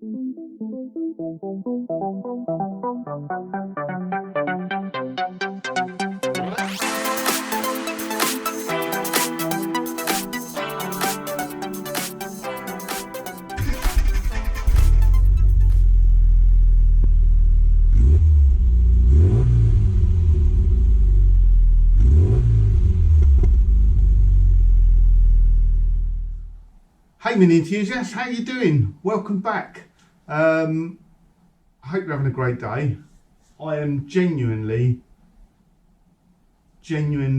Hey mini enthusiasts, how you doing? Welcome back. I hope you're having a great day. I am genuinely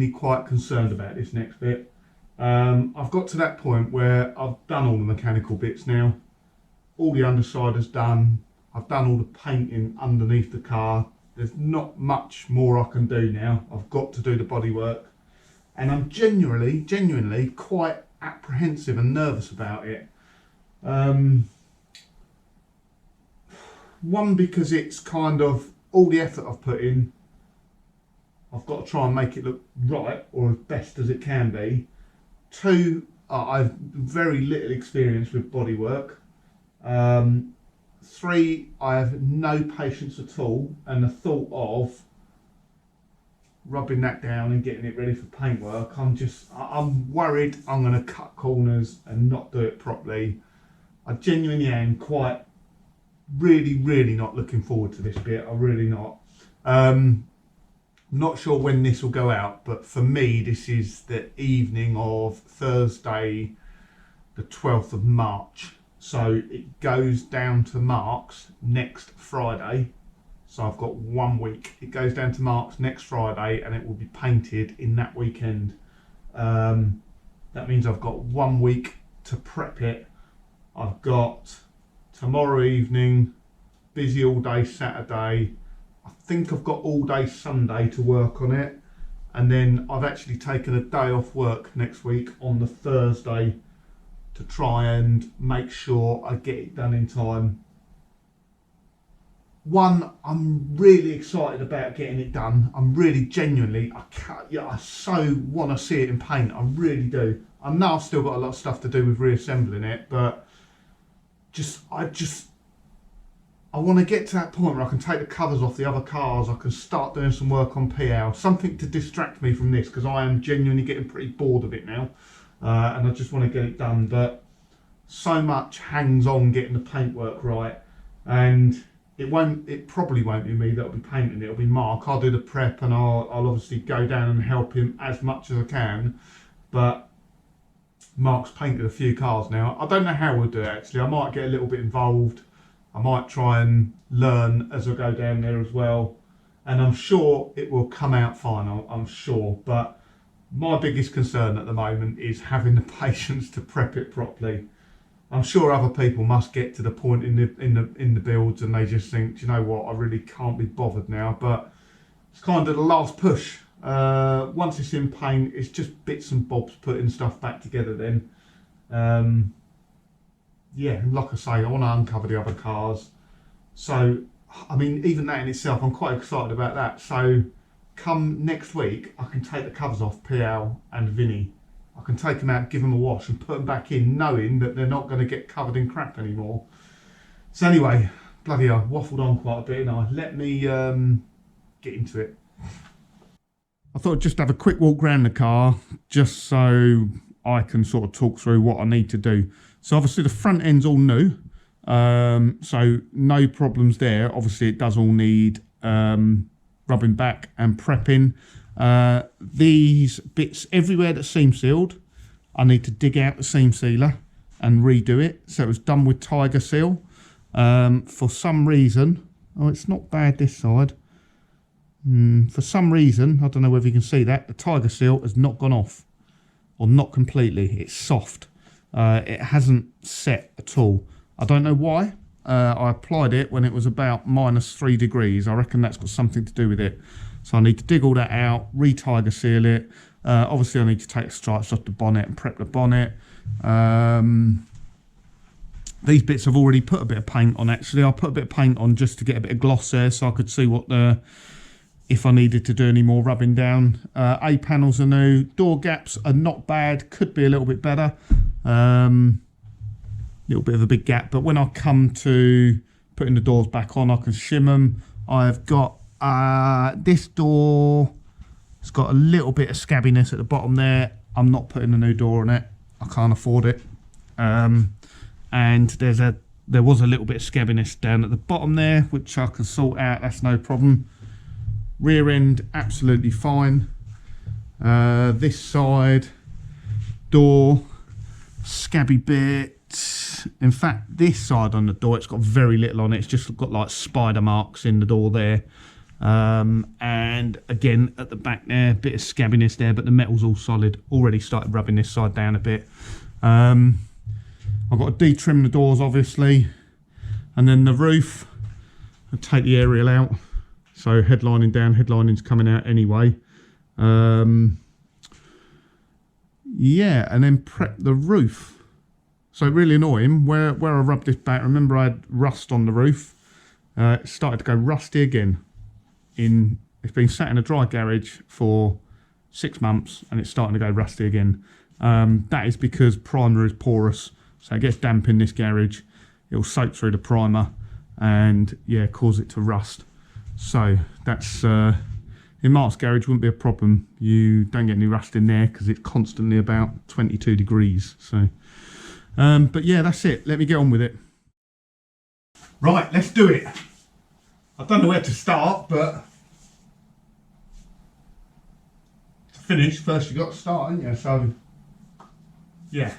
quite concerned about this next bit. I've got to that point where I've done all the mechanical bits now. All the underside is done. I've done all the painting underneath the car. There's not much more I can do now. I've got to do the bodywork. And I'm genuinely quite apprehensive and nervous about it. One, because it's kind of all the effort I've put in, I've got to try and make it look right or as best as it can be. Two, I've very little experience with bodywork. Three, I have no patience at all, and the thought of rubbing that down and getting it ready for paintwork, I'm worried I'm going to cut corners and not do it properly. I genuinely am quite really not looking forward to this bit. I'm really not. Not sure when this will go out, but for me this is the evening of Thursday the 12th of March, so it goes down to Mark's next Friday. So I've got 1 week. It goes down to Mark's next Friday and it will be painted in that weekend. That means I've got 1 week to prep it. I've got tomorrow evening, busy all day Saturday. I think I've got all day Sunday to work on it. And then I've actually taken a day off work next week on the Thursday to try and make sure I get it done in time. One, I'm really excited about getting it done. I'm really genuinely, I so want to see it in paint. I really do. I know I've still got a lot of stuff to do with reassembling it, but I want to get to that point where I can take the covers off the other cars. I can start doing some work on PL, something to distract me from this, because I am genuinely getting pretty bored of it now, and I just want to get it done. But so much hangs on getting the paintwork right, and it probably won't be me that'll be painting it. It'll be Mark. I'll do the prep and I'll obviously go down and help him as much as I can. But Mark's painted a few cars now. I don't know how we'll do it actually. I might get a little bit involved. I might try and learn as I go down there as well. And I'm sure it will come out fine, I'm sure. But my biggest concern at the moment is having the patience to prep it properly. I'm sure other people must get to the point in the builds and they just think, do you know what, I really can't be bothered now. But it's kind of the last push. Once it's in paint, it's just bits and bobs putting stuff back together then. Yeah, like I say, I want to uncover the other cars. So, I mean, even that in itself, I'm quite excited about that. So, come next week, I can take the covers off PL and Vinny. I can take them out, give them a wash and put them back in, knowing that they're not going to get covered in crap anymore. So anyway, bloody hell, waffled on quite a bit, and let me get into it. I thought I'd just have a quick walk around the car, just so I can sort of talk through what I need to do. So obviously the front end's all new, so no problems there. Obviously it does all need rubbing back and prepping. These bits everywhere that's seam sealed, I need to dig out the seam sealer and redo it. So it was done with Tiger Seal. For some reason, oh, it's not bad this side. For some reason, I don't know whether you can see that, the Tiger Seal has not gone off, or not completely. It's soft. It hasn't set at all. I don't know why. I applied it when it was about -3 degrees. I reckon that's got something to do with it. So I need to dig all that out, re-Tiger Seal it. Obviously I need to take the stripes off the bonnet and prep the bonnet. These bits I've already put a bit of paint on actually. I put a bit of paint on just to get a bit of gloss there so I could see what if I needed to do any more rubbing down. A panels are new. Door gaps are not bad. Could be a little bit better. little bit of a big gap. But when I come to putting the doors back on, I can shim them. I've got this door, it's got a little bit of scabbiness at the bottom there. I'm not putting a new door on it, I can't afford it. And there was a little bit of scabbiness down at the bottom there, which I can sort out, that's no problem. Rear end absolutely fine. This side door, scabby bit. In fact, this side on the door, it's got very little on it. It's just got like spider marks in the door there. And again, at the back there, a bit of scabbiness there, but the metal's all solid. Already started rubbing this side down a bit. I've got to de-trim the doors, obviously. And then the roof, I'll take the aerial out. So headlining down, headlining's coming out anyway. Yeah, and then prep the roof. So really annoying, where I rubbed this back, remember I had rust on the roof. It started to go rusty again. It's been sat in a dry garage for 6 months and it's starting to go rusty again. That is because primer is porous, so it gets damp in this garage, it'll soak through the primer and yeah, cause it to rust. So that's in Mark's garage wouldn't be a problem. You don't get any rust in there because it's constantly about 22 degrees. So but yeah, that's it, let me get on with it. Right, let's do it. I don't know where to start, but to finish, first you've got to start, haven't you? So, yeah.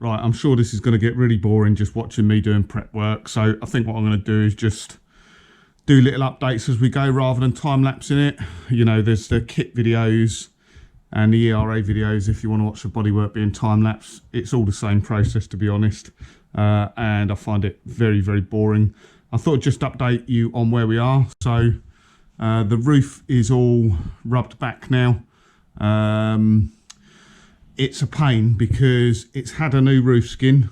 Right, I'm sure this is going to get really boring just watching me doing prep work. So I think what I'm going to do is just do little updates as we go rather than time-lapsing it. You know, there's the kit videos and the ERA videos if you want to watch the bodywork being time-lapse. It's all the same process, to be honest. And I find it very, very boring. I thought I'd just update you on where we are. So the roof is all rubbed back now. It's a pain because it's had a new roof skin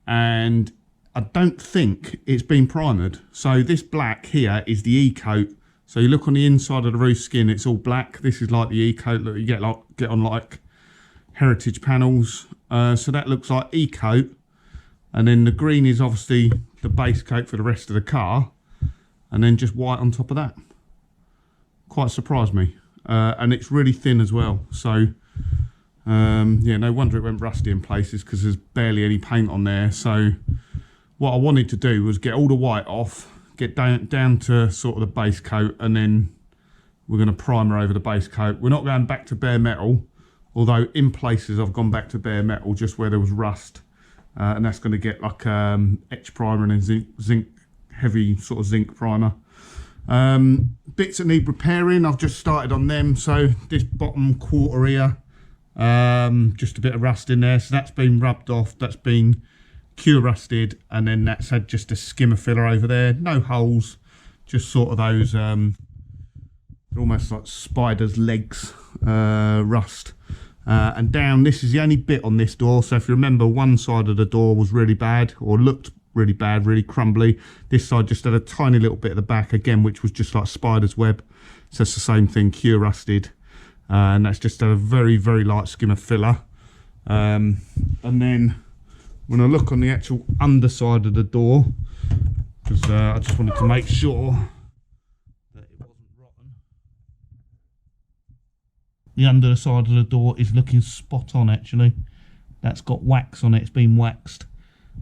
and I don't think it's been primered. So this black here is the E-coat. So you look on the inside of the roof skin, it's all black. This is like the E-coat that you get on like heritage panels. So that looks like E-coat. And then the green is obviously the base coat for the rest of the car. And then just white on top of that. Quite surprised me. And it's really thin as well. So yeah, no wonder it went rusty in places because there's barely any paint on there. So what I wanted to do was get all the white off, get down to sort of the base coat, and then we're going to primer over the base coat. We're not going back to bare metal, although in places I've gone back to bare metal just where there was rust, and that's going to get like etch primer and then zinc heavy sort of zinc primer. Bits that need repairing, I've just started on them. So this bottom quarter here, just a bit of rust in there, so that's been rubbed off, that's been cure rusted, and then that's had just a skimmer filler over there, no holes, just sort of those almost like spider's legs rust. And down, this is the only bit on this door, so if you remember, one side of the door was really bad, or looked really bad, really crumbly. This side just had a tiny little bit at the back again, which was just like spider's web, so it's the same thing, cure rusted, and that's just a very, very light skimmer filler. And then when I look on the actual underside of the door, because I just wanted to make sure that it wasn't rotten, the underside of the door is looking spot on actually. That's got wax on it, it's been waxed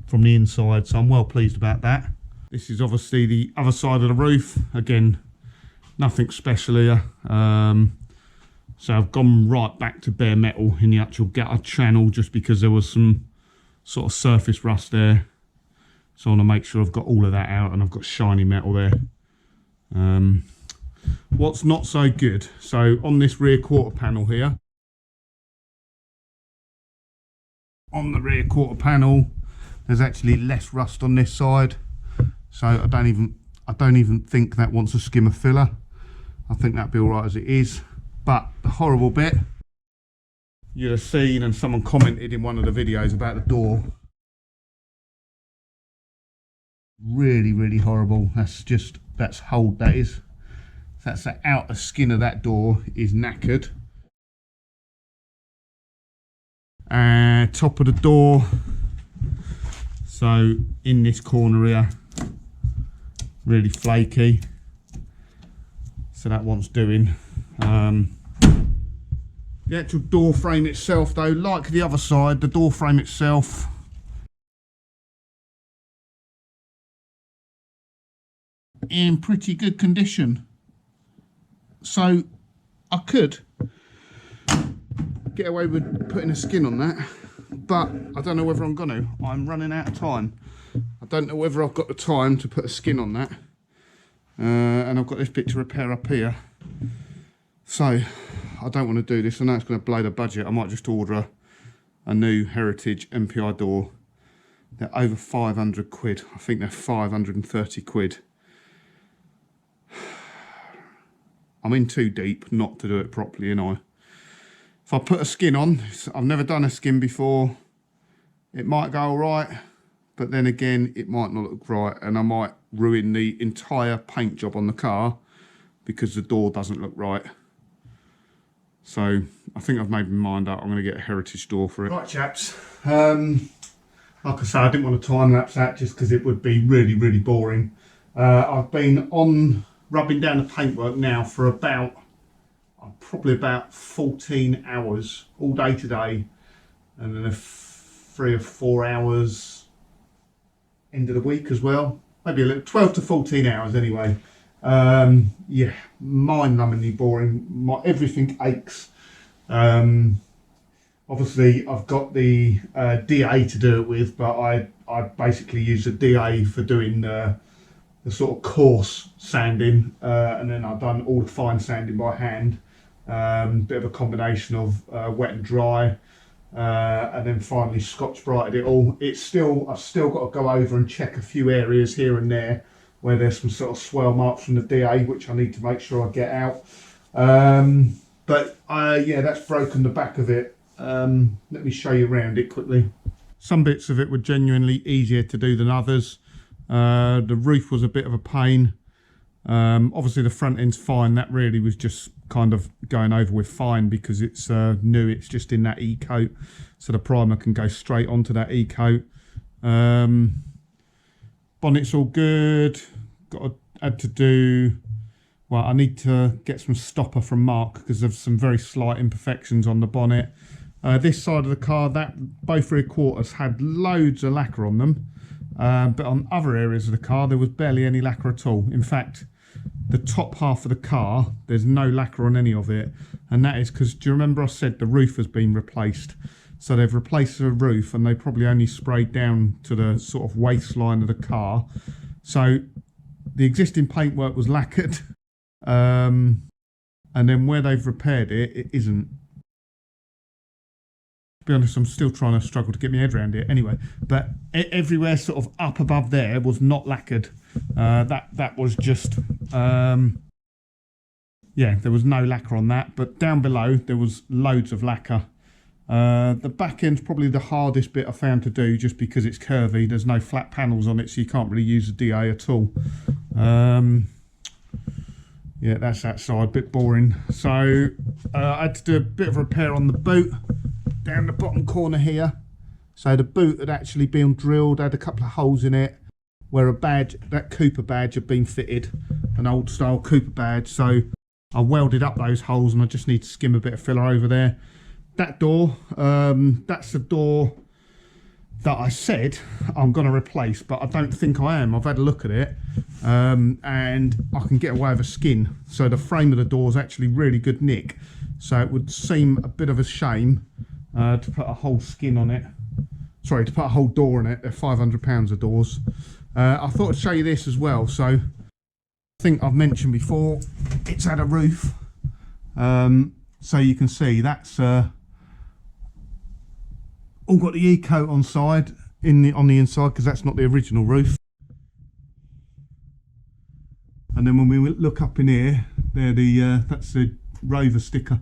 from the inside, so I'm well pleased about that. This is obviously the other side of the roof, again nothing special here. So I've gone right back to bare metal in the actual gutter channel just because there was some sort of surface rust there, so I want to make sure I've got all of that out and I've got shiny metal there. What's not so good, so on this rear quarter panel here, on the rear quarter panel there's actually less rust on this side, so I don't even think that wants a skimmer filler. I think that'd be all right as it is. But the horrible bit, you'd have seen, and someone commented in one of the videos about the door, really, really horrible. That's hold, that is. That's the outer skin of that door is knackered. And top of the door, so in this corner here, really flaky, so that wants doing. The actual door frame itself though, like the other side, the door frame itself in pretty good condition, so I could get away with putting a skin on that, but I don't know whether I'm gonna. I'm running out of time. I don't know whether I've got the time to put a skin on that, and I've got this bit to repair up here, so I don't want to do this. I know it's going to blow the budget. I might just order a new Heritage MPI door. They're over 500 quid. I think they're 530 quid. I'm in too deep not to do it properly, you know. If I put a skin on, I've never done a skin before, it might go all right, but then again, it might not look right, and I might ruin the entire paint job on the car because the door doesn't look right. So I think I've made my mind up. I'm going to get a Heritage door for it. Right, chaps. Like I say, I didn't want to time lapse that just because it would be really, really boring. I've been on rubbing down the paintwork now for probably about 14 hours all day today, and then 3 or 4 hours end of the week as well. Maybe a little 12 to 14 hours anyway. Yeah, mind-numbingly boring. Everything aches. Obviously I've got the DA to do it with, but I basically use the DA for doing the sort of coarse sanding, and then I've done all the fine sanding by hand. Bit of a combination of wet and dry, and then finally Scotch Brighted it all. I've still got to go over and check a few areas here and there where there's some sort of swell marks from the DA, which I need to make sure I get out. But yeah, that's broken the back of it. Let me show you around it quickly. Some bits of it were genuinely easier to do than others. The roof was a bit of a pain. Obviously the front end's fine. That really was just kind of going over with fine because it's new. It's just in that E-coat, so the primer can go straight onto that E-coat. Bonnet's all good. Had to do, well, I need to get some stopper from Mark because there's some very slight imperfections on the bonnet. This side of the car, both rear quarters had loads of lacquer on them. But on other areas of the car, there was barely any lacquer at all. In fact, the top half of the car, there's no lacquer on any of it. And that is because, do you remember I said the roof has been replaced? So they've replaced the roof and they probably only sprayed down to the sort of waistline of the car. So the existing paintwork was lacquered. And then where they've repaired it, it isn't. To be honest, I'm still trying to struggle to get my head around it. Anyway, but everywhere sort of up above there was not lacquered. That was just, yeah, there was no lacquer on that. But down below, there was loads of lacquer. The back end's probably the hardest bit I found to do, just because it's curvy. There's no flat panels on it, so you can't really use the DA at all. Yeah, that's that side, bit boring. So I had to do a bit of repair on the boot down the bottom corner here. So the boot had actually been drilled, had a couple of holes in it where a badge, that Cooper badge, had been fitted, an old style Cooper badge. So I welded up those holes and I just need to skim a bit of filler over there. That door, that's the door that I said I'm going to replace, but I don't think I am. I've had a look at it, and I can get away with a skin. So the frame of the door is actually really good nick. So it would seem a bit of a shame to put a whole skin on it. Sorry, to put a whole door on it. They're £500 of doors. I thought I'd show you this as well. So I think I've mentioned before, it's had a roof. So you can see that's all got the E-coat on the inside, because that's not the original roof. And then when we look up in here, there that's the Rover sticker.